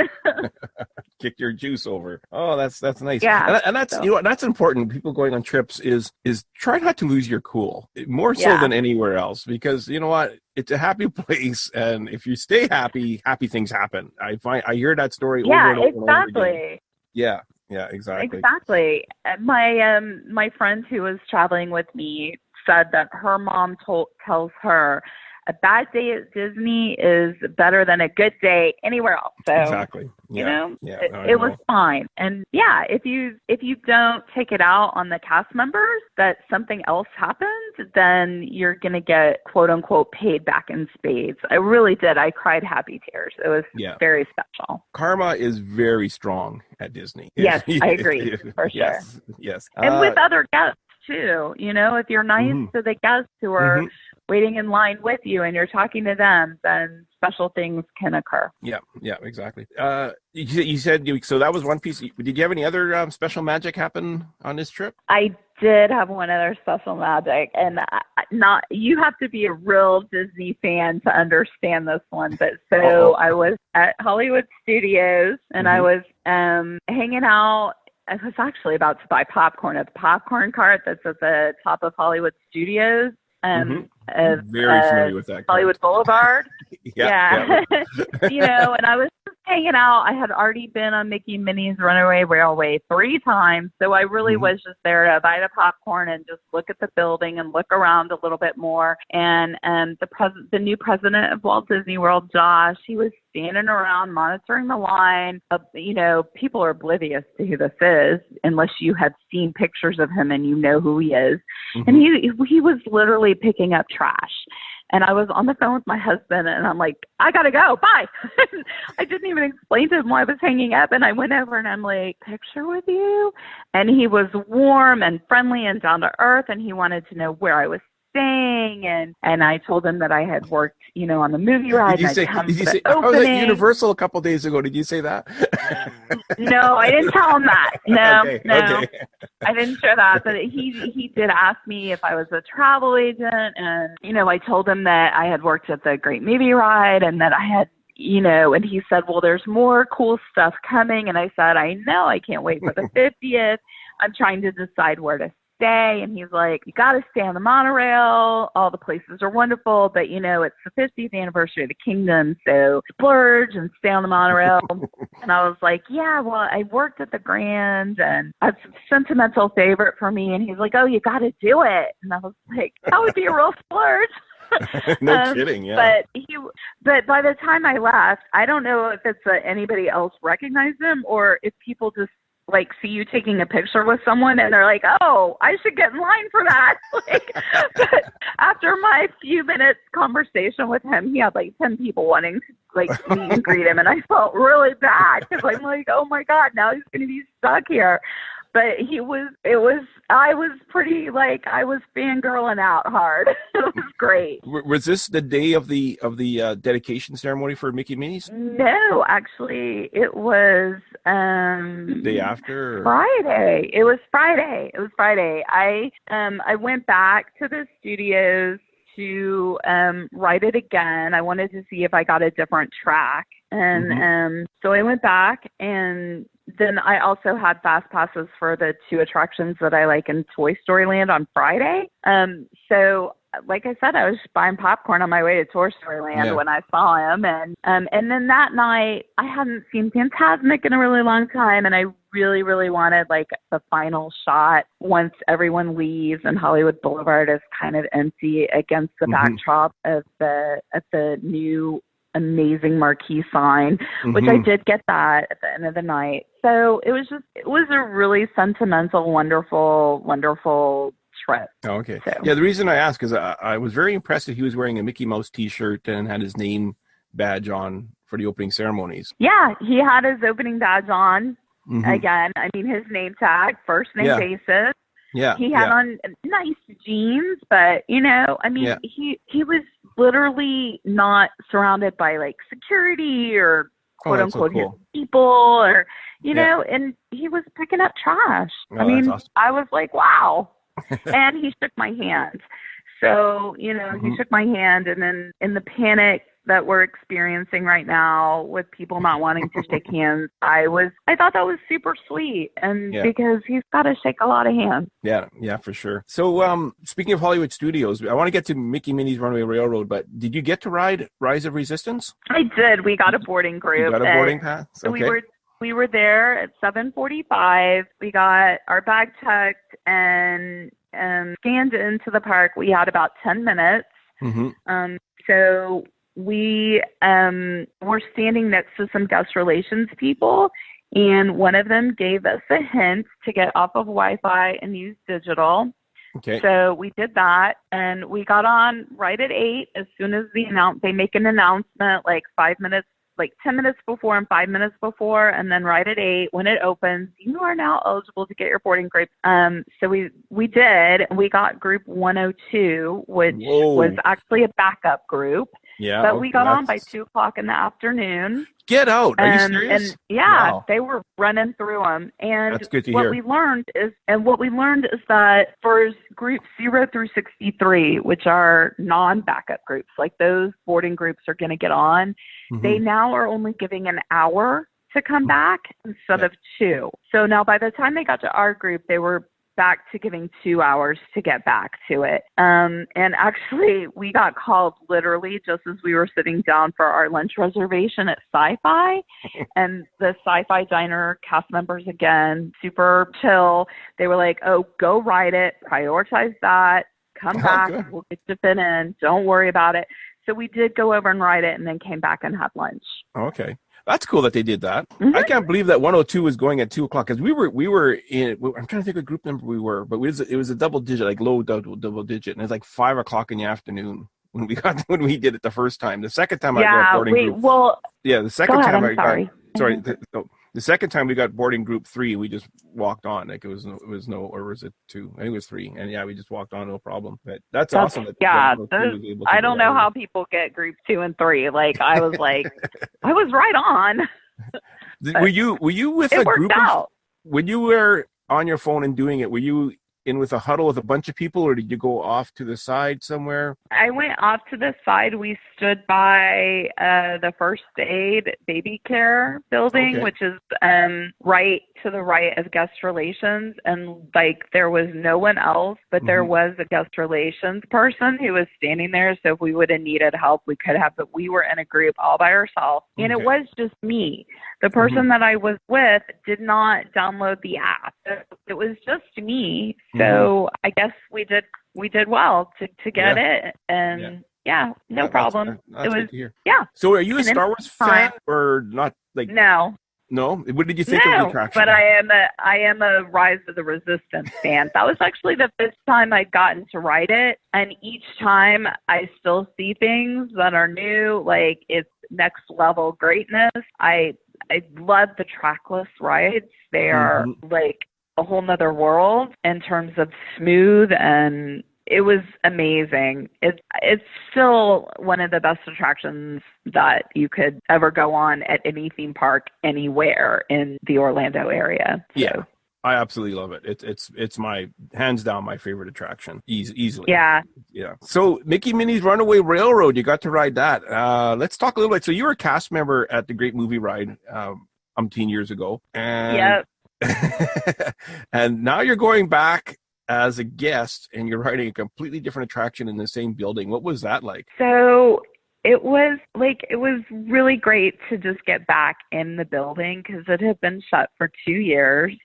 Kicked your juice over. Oh, that's nice. Yeah. And that's, that's important. People going on trips is try not to lose your cool, more so than anywhere else, because you know what? It's a happy place. And if you stay happy, happy things happen. I hear that story over and over and over again. Yeah, exactly. Exactly. My friend who was traveling with me said that her mom tells her a bad day at Disney is better than a good day anywhere else. So, exactly. Yeah. It was fine. And if you don't take it out on the cast members that something else happened, then you're going to get quote unquote paid back in spades. I really did. I cried happy tears. It was very special. Karma is very strong at Disney. Yes, I agree. For sure. Yes. And with other guests too, if you're nice to the guests who are waiting in line with you and you're talking to them, then special things can occur. Yeah, exactly. You said, so that was one piece. Did you have any other special magic happen on this trip? I did have one other special magic, and you have to be a real Disney fan to understand this one. But I was at Hollywood Studios, and I was hanging out. I was actually about to buy popcorn at the popcorn cart that's at the top of Hollywood Studios. Very familiar with that. Hollywood Boulevard. Yeah. And I was just hanging out. I had already been on Mickey and Minnie's Runaway Railway 3 times, so I really was just there to buy the popcorn and just look at the building and look around a little bit more. And the new president of Walt Disney World, Josh, he was standing around monitoring the line. People are oblivious to who this is unless you have seen pictures of him and you know who he is. And he was literally picking up trash. And I was on the phone with my husband, and I'm like, I got to go. Bye. I didn't even explain to him why I was hanging up. And I went over and I'm like, picture with you? And he was warm and friendly and down to earth. And he wanted to know where I was staying. And I told him that I had worked, on the movie ride. Did you say I was at Universal a couple days ago. Did you say that? No, I didn't tell him that. No, Okay. I didn't share that. But he did ask me if I was a travel agent. And, I told him that I had worked at the Great Movie Ride and that I had and he said, well, there's more cool stuff coming. And I said, I know, I can't wait for the 50th. I'm trying to decide where to stay. And he's like, you got to stay on the monorail. All the places are wonderful, but it's the 50th anniversary of the kingdom. So splurge and stay on the monorail. And I was like, yeah, well, I worked at the Grand and that's a sentimental favorite for me. And he's like, oh, you got to do it. And I was like, that would be a real splurge. No kidding, yeah. But by the time I left, I don't know if it's anybody else recognized him or if people just like see you taking a picture with someone and they're like, oh, I should get in line for that. But after my few minutes conversation with him, he had like 10 people wanting to like meet and greet him. And I felt really bad because I'm like, oh my God, now he's going to be stuck here. But I was pretty like, I was fangirling out hard. It was great. Was this the day of the dedication ceremony for Mickey Minnie's? No, actually, it was the day after. Friday. It was Friday. I went back to the studios to write it again. I wanted to see if I got a different track. And so I went back, and then I also had fast passes for the 2 attractions that I like in Toy Story Land on Friday. So like I said, I was buying popcorn on my way to Toy Story Land when I saw him. And then that night, I hadn't seen Fantasmic in a really long time, and I really, really wanted like the final shot once everyone leaves and Hollywood Boulevard is kind of empty against the backdrop of the new amazing marquee sign, which I did get that at the end of the night. So it was a really sentimental, wonderful trip. Oh, okay. So. Yeah, the reason I asked is I was very impressed that he was wearing a Mickey Mouse t-shirt and had his name badge on for the opening ceremonies. Yeah, he had his opening badge on. Again, I mean, his name tag, first name basis. Yeah. He had on nice jeans, but, I mean, he was literally not surrounded by, like, security or quote-unquote people or, know, and he was picking up trash. Oh, I mean, awesome. I was like, wow. And he shook my hand. So, he shook my hand, and then in the panic that we're experiencing right now with people not wanting to shake hands, I thought that was super sweet, and because he's got to shake a lot of hands. Yeah, for sure. So, speaking of Hollywood Studios, I want to get to Mickey Minnie's Runaway Railroad, but did you get to ride Rise of Resistance? I did. We got a boarding group. You got a boarding pass? Okay. So we were there at 7:45. We got our bag checked and scanned into the park. We had about 10 minutes. So we were standing next to some guest relations people, and one of them gave us a hint to get off of Wi-Fi and use digital. Okay. So we did that, and we got on right at 8 as soon as they make an announcement like 5 minutes, like 10 minutes before and 5 minutes before, and then right at 8 when it opens, you are now eligible to get your boarding group. So we did. We got group 102, which was actually a backup group. Yeah, but we got on by 2:00 in the afternoon. Get out! Are you serious? And they were running through them. And that's good to hear. What we learned is that for groups 0 through 63, which are non-backup groups, like those boarding groups are going to get on, they now are only giving an hour to come back instead of 2. So now by the time they got to our group, they were back to giving 2 hours to get back to it. And actually, we got called literally just as we were sitting down for our lunch reservation at Sci-Fi. And the Sci-Fi Diner cast members, again, super chill. They were like, oh, go ride it. Prioritize that. Come back. Good. We'll get you fit in. Don't worry about it. So we did go over and ride it and then came back and had lunch. Okay. That's cool that they did that. I can't believe that 102 was going at 2:00 because we were in. I'm trying to think what group number we were, but it was a double digit, like low double digit, and it's like 5:00 in the afternoon when we did it the first time. The second time I got boarding group. The second time I got. Sorry. The second time we got boarding group 3, we just walked on. Like it was no, or was it 2? I think it was 3. And we just walked on, no problem. But that's awesome. I don't know how people get group 2 and 3. Like I was like, I was right on. Were you with a group? When you were on your phone and doing it, were you in with a huddle with a bunch of people, or did you go off to the side somewhere? I went off to the side. We stood by the first aid baby care building, which is right to the right of guest relations. And like there was no one else, but there was a guest relations person who was standing there. So if we would have needed help, we could have, but we were in a group all by ourselves. And it was just me. The person that I was with did not download the app. It was just me. So I guess we did well to get it. And no problem. That's it was good to hear. Yeah. So are you a Star Wars fan or not? Like No. No? What did you think of the attraction? But I am a Rise of the Resistance fan. That was actually the first time I'd gotten to ride it, and each time I still see things that are new, like it's next level greatness. I love the trackless rides. They are like a whole nother world in terms of smooth, and it was amazing. It's still one of the best attractions that you could ever go on at any theme park anywhere in the Orlando area. So. Yeah, I absolutely love it. It's my hands down my favorite attraction, easily. Yeah. So Mickey Minnie's Runaway Railroad, you got to ride that. Let's talk a little bit. So you were a cast member at the Great Movie Ride umpteen years ago, and and now you're going back as a guest and you're riding a completely different attraction in the same building. What was that like? So it was really great to just get back in the building because it had been shut for 2 years.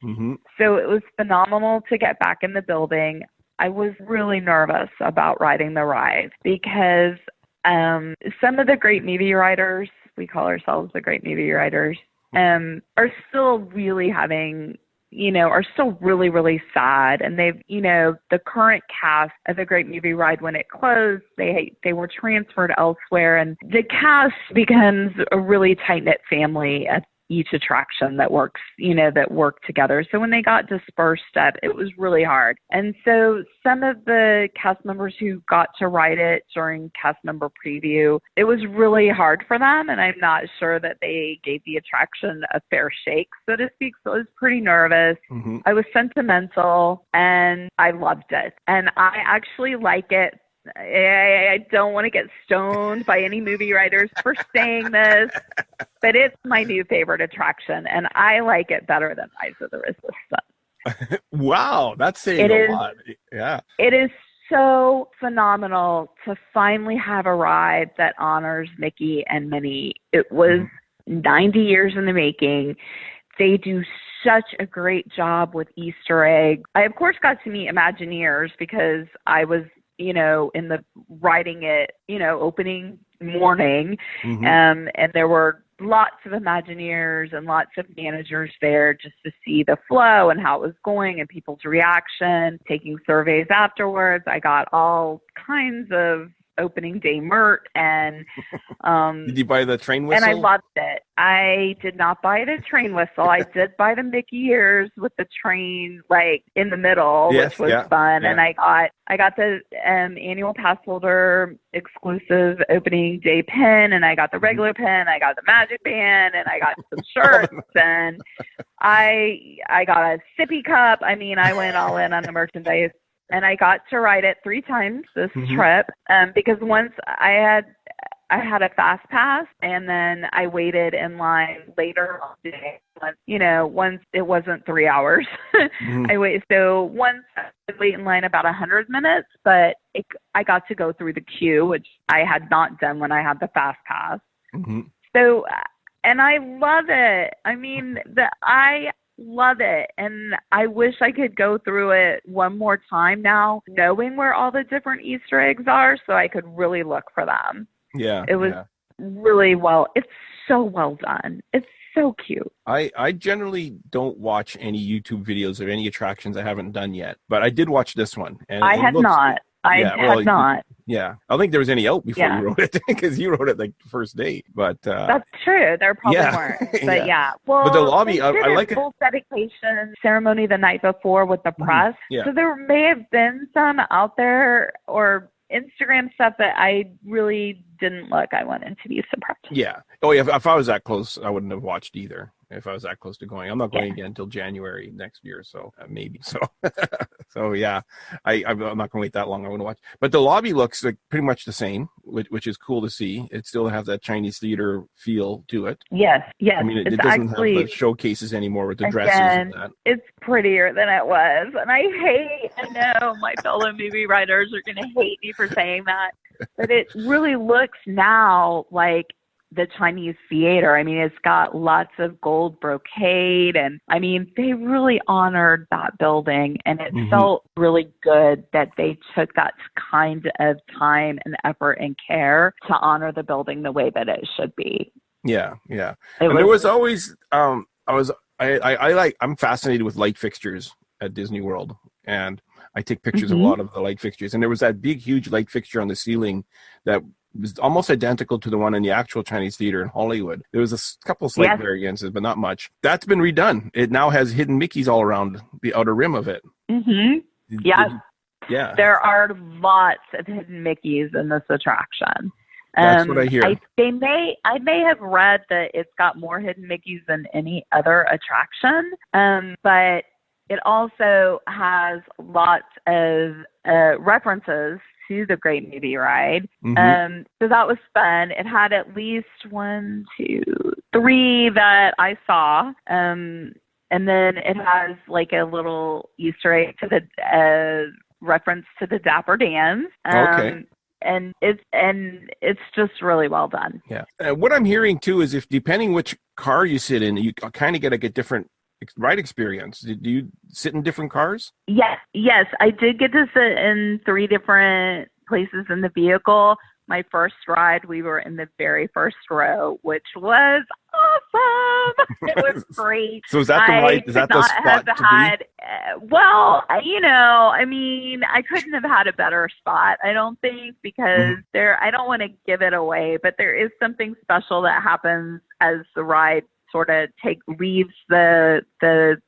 So it was phenomenal to get back in the building. I was really nervous about riding the ride because some of the Great Movie Riders, we call ourselves the Great Movie Riders, are still really are still really, really sad. And they've, the current cast of the Great Movie Ride, when it closed, they were transferred elsewhere. And the cast becomes a really tight-knit family at each attraction that work together. So when they got dispersed it was really hard. And so some of the cast members who got to ride it during cast member preview, it was really hard for them. And I'm not sure that they gave the attraction a fair shake, so to speak. So I was pretty nervous. I was sentimental and I loved it. And I actually like it. I don't want to get stoned by any movie writers for saying this, but it's my new favorite attraction, and I like it better than Rise of the Resistance. Wow, that's saying a lot. Yeah. It is so phenomenal to finally have a ride that honors Mickey and Minnie. It was 90 years in the making. They do such a great job with Easter eggs. I, of course, got to meet Imagineers because I was in the writing it, opening morning. And there were lots of Imagineers and lots of managers there just to see the flow and how it was going and people's reaction, taking surveys afterwards. I got all kinds of opening day merch and did you buy the train whistle? And I loved it. I did not buy the train whistle. I did buy the Mickey ears with the train like in the middle, which was fun. And I got the annual pass holder exclusive opening day pin, and I got the regular pin, I got the magic band, and I got some shirts and I got a sippy cup. I mean, I went all in on the merchandise. And I got to ride it 3 times this trip because once I had a fast pass, and then I waited in line later on the day. Once it wasn't 3 hours, I waited. So once I would wait in line about 100 minutes, but I got to go through the queue, which I had not done when I had the fast pass. So, and I love it. I mean, I love it, and I wish I could go through it one more time now, knowing where all the different Easter eggs are, so I could really look for them. It was really it's so well done. It's so cute. I generally don't watch any YouTube videos of any attractions I haven't done yet, but I did watch this one, and I had not. Yeah, I don't think there was any out before you wrote it, because you wrote it like the first day. But that's true. There probably weren't. But well, but the lobby, I like a full dedication ceremony the night before with the press. So there may have been some out there or Instagram stuff that I really didn't look. I wanted to be surprised. Yeah. Oh yeah. If I was that close, I wouldn't have watched either. If I was that close to going, I'm not going again until January next year. So maybe so. So yeah, I'm not going to wait that long. I want to watch. But the lobby looks like pretty much the same, which is cool to see. It still has that Chinese theater feel to it. Yes. I mean, it doesn't have the showcases anymore with the dresses and that. It's prettier than it was. And I know my fellow movie writers are going to hate me for saying that, but it really looks now like the Chinese theater. I mean, it's got lots of gold brocade, and I mean, they really honored that building, and it felt really good that they took that kind of time and effort and care to honor the building the way that it should be. Yeah. And there was always, I'm fascinated with light fixtures at Disney World, and I take pictures of a lot of the light fixtures. And there was that big, huge light fixture on the ceiling that was almost identical to the one in the actual Chinese theater in Hollywood. There was a couple of slight variances, but not much. That's been redone. It now has hidden Mickeys all around the outer rim of it. Yeah. There are lots of hidden Mickeys in this attraction. That's what I hear. I may have read that it's got more hidden Mickeys than any other attraction, but it also has lots of references to the Great Movie Ride. So that was fun. It had at least 1, 2, 3 that I saw. And then it has like a little Easter egg to the reference to the Dapper Dans. And it's just really well done. Yeah. What I'm hearing too is if depending which car you sit in, you kind of get like a different ride experience. Do you sit in different cars? Yes, I did get to sit in 3 different places in the vehicle. My first ride, we were in the very first row, which was awesome. It was great. So is that the right? Is that the spot to be? Well, I mean, I couldn't have had a better spot, I don't think, because I don't want to give it away, but there is something special that happens as the ride sort of leaves the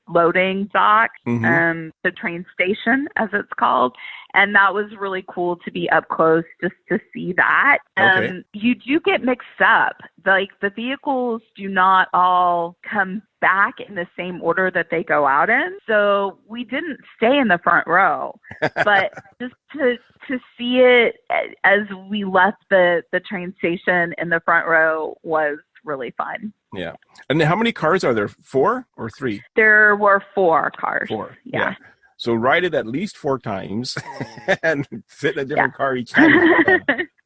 loading dock, the train station, as it's called. And that was really cool to be up close just to see that. You do get mixed up. Like the vehicles do not all come back in the same order that they go out in. So we didn't stay in the front row, but just to see it as we left the train station in the front row was really fun. Yeah. And how many cars are there? 4 or 3? There were 4 cars. 4. Yeah. So ride it at least 4 times and sit in a different car each time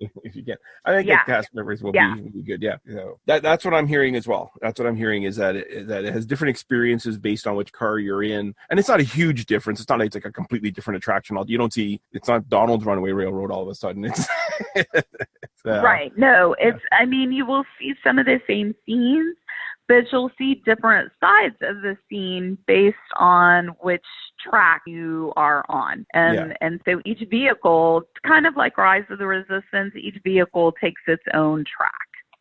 if you can. I think the cast members will be good. Yeah. So that's what I'm hearing as well. That's what I'm hearing is that it has different experiences based on which car you're in. And it's not a huge difference. It's not like it's like a completely different attraction. You don't see, it's not Donald's Runaway Railroad all of a sudden. It's right. No, I mean, you will see some of the same scenes, but you'll see different sides of the scene based on which track you are on. And so each vehicle, kind of like Rise of the Resistance, each vehicle takes its own track.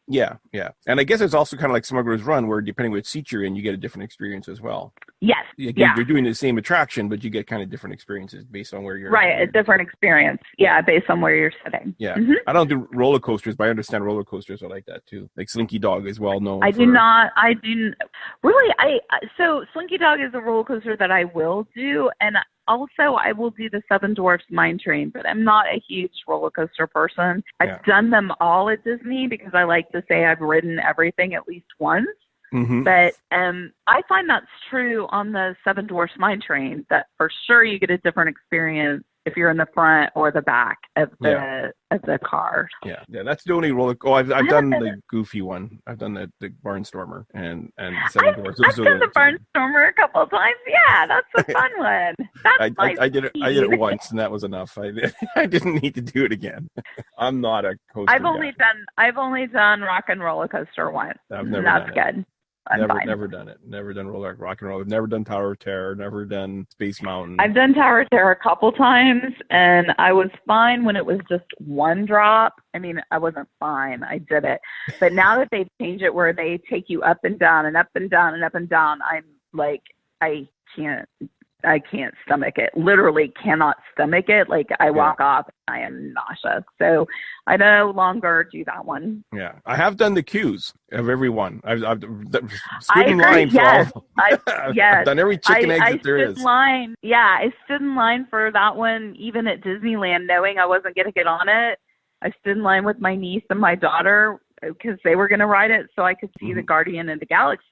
Yeah. And I guess it's also kind of like Smuggler's Run, where depending which seat you're in, you get a different experience as well. Yes. You're doing the same attraction, but you get kind of different experiences based on where you're. Right, a different experience. Yeah, based on where you're sitting. Yeah. I don't do roller coasters, but I understand roller coasters are like that too. Like Slinky Dog is well known. So Slinky Dog is a roller coaster that I will do, and also, I will do the Seven Dwarfs Mine Train, but I'm not a huge roller coaster person. I've done them all at Disney because I like to say I've ridden everything at least once. But I find that's true on the Seven Dwarfs Mine Train, that for sure you get a different experience if you're in the front or the back of the car. Yeah, that's the only roller. Oh, I've done the Goofy one. I've done the Barnstormer and Seven Dwarfs. I've done the Barnstormer a couple of times. Yeah, that's a fun one. I did it once, and that was enough. I didn't need to do it again. I'm not a coaster. I've only done Rock and Roller Coaster once. I've never done good. Never done it. Never done Rock and Roll. I've never done Tower of Terror. Never done Space Mountain. I've done Tower of Terror a couple times, and I was fine when it was just one drop. I mean, I wasn't fine. I did it. But now that they've changed it where they take you up and down and up and down and up and down, I'm like, I can't I can't stomach it. Literally cannot stomach it. Like I walk off, I am nauseous. So I no longer do that one. Yeah, I have done the queues of every one. I've stood in line for all. I've done every chicken exit there is. I stood in line for that one, even at Disneyland, knowing I wasn't going to get on it. I stood in line with my niece and my daughter because they were going to ride it, so I could see the Guardian of the Galaxy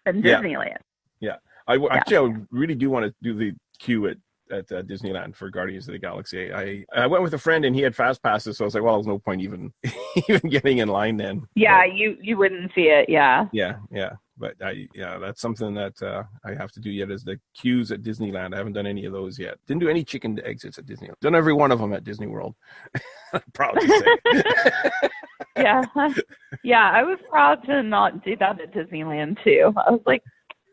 in Disneyland. Yeah. Actually, I really do want to do the queue at Disneyland for Guardians of the Galaxy. I went with a friend and he had fast passes, so I was like, well, there's no point even getting in line then. Yeah, but, you wouldn't see it. Yeah. Yeah. But that's something that I have to do yet is the queues at Disneyland. I haven't done any of those yet. Didn't do any chicken exits at Disneyland. Done every one of them at Disney World. I'm proud to say. Yeah. I was proud to not do that at Disneyland too. I was like,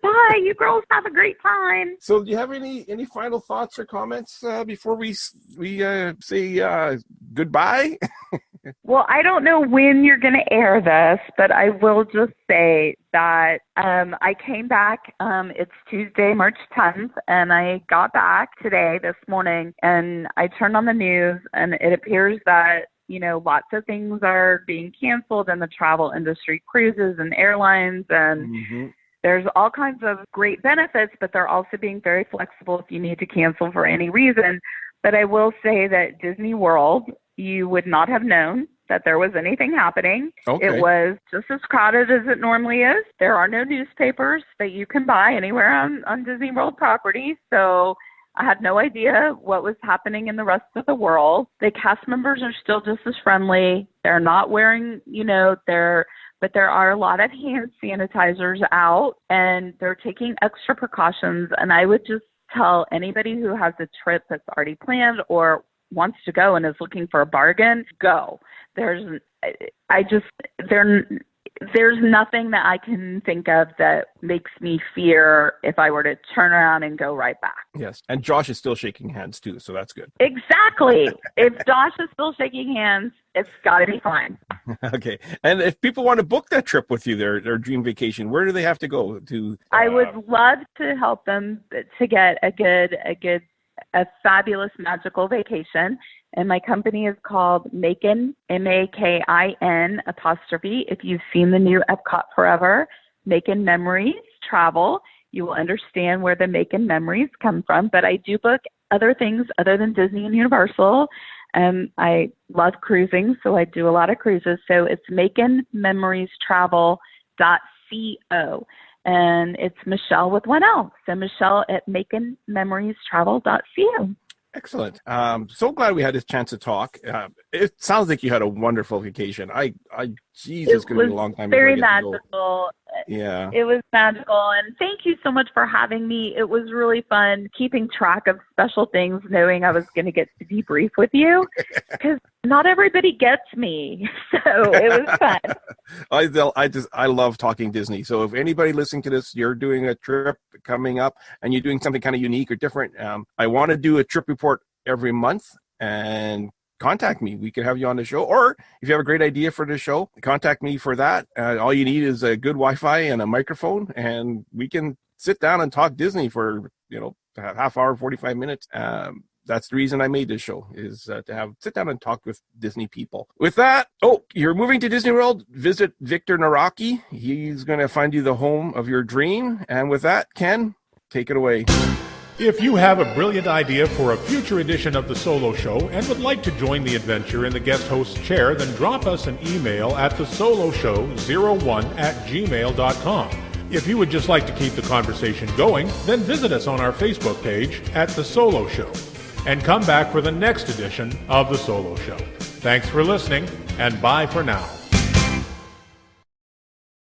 bye, you girls have a great time. So do you have any final thoughts or comments before we say goodbye? Well, I don't know when you're going to air this, but I will just say that I came back. It's Tuesday, March 10th, and I got back today, this morning, and I turned on the news, and it appears that lots of things are being canceled in the travel industry, cruises and airlines, and there's all kinds of great benefits, but they're also being very flexible if you need to cancel for any reason. But I will say that Disney World, you would not have known that there was anything happening. Okay. It was just as crowded as it normally is. There are no newspapers that you can buy anywhere on Disney World property. So I had no idea what was happening in the rest of the world. The cast members are still just as friendly. They're not wearing, but there are a lot of hand sanitizers out, and they're taking extra precautions. And I would just tell anybody who has a trip that's already planned or wants to go and is looking for a bargain, go. There's nothing that I can think of that makes me fear if I were to turn around and go right back. Yes. And Josh is still shaking hands too, so that's good. Exactly. If Josh is still shaking hands, it's got to be fine. Okay. And if people want to book that trip with you, their dream vacation, where do they have to go to? I would love to help them to get a fabulous, magical vacation. And my company is called Makin, MAKIN apostrophe. If you've seen the new Epcot Forever, Makin Memories Travel, you will understand where the Makin Memories come from. But I do book other things other than Disney and Universal. I love cruising, so I do a lot of cruises. So it's makinmemoriestravel.co. And it's Michelle with one L. So Michelle at makinmemoriestravel.co. Excellent. So glad we had this chance to talk. It sounds like you had a wonderful vacation. It's going to be a long time. Very magical. Yeah. It was magical. And thank you so much for having me. It was really fun keeping track of special things, knowing I was going to get to debrief with you because not everybody gets me. So it was fun. I love talking Disney. So if anybody listening to this, you're doing a trip coming up and you're doing something kind of unique or different, I want to do a trip report every month, and contact me. We can have you on the show. Or if you have a great idea for the show, contact me for that. All you need is a good Wi-Fi and a microphone, and we can sit down and talk Disney for, a half hour, 45 minutes. That's the reason I made this show, is to sit down and talk with Disney people. With that, you're moving to Disney World, visit Victor Naraki. He's going to find you the home of your dream. And with that, Ken, take it away. If you have a brilliant idea for a future edition of The Solo Show and would like to join the adventure in the guest host chair, then drop us an email at thesoloshow01@gmail.com. If you would just like to keep the conversation going, then visit us on our Facebook page at The Solo Show. And come back for the next edition of The Solo Show. Thanks for listening, and bye for now.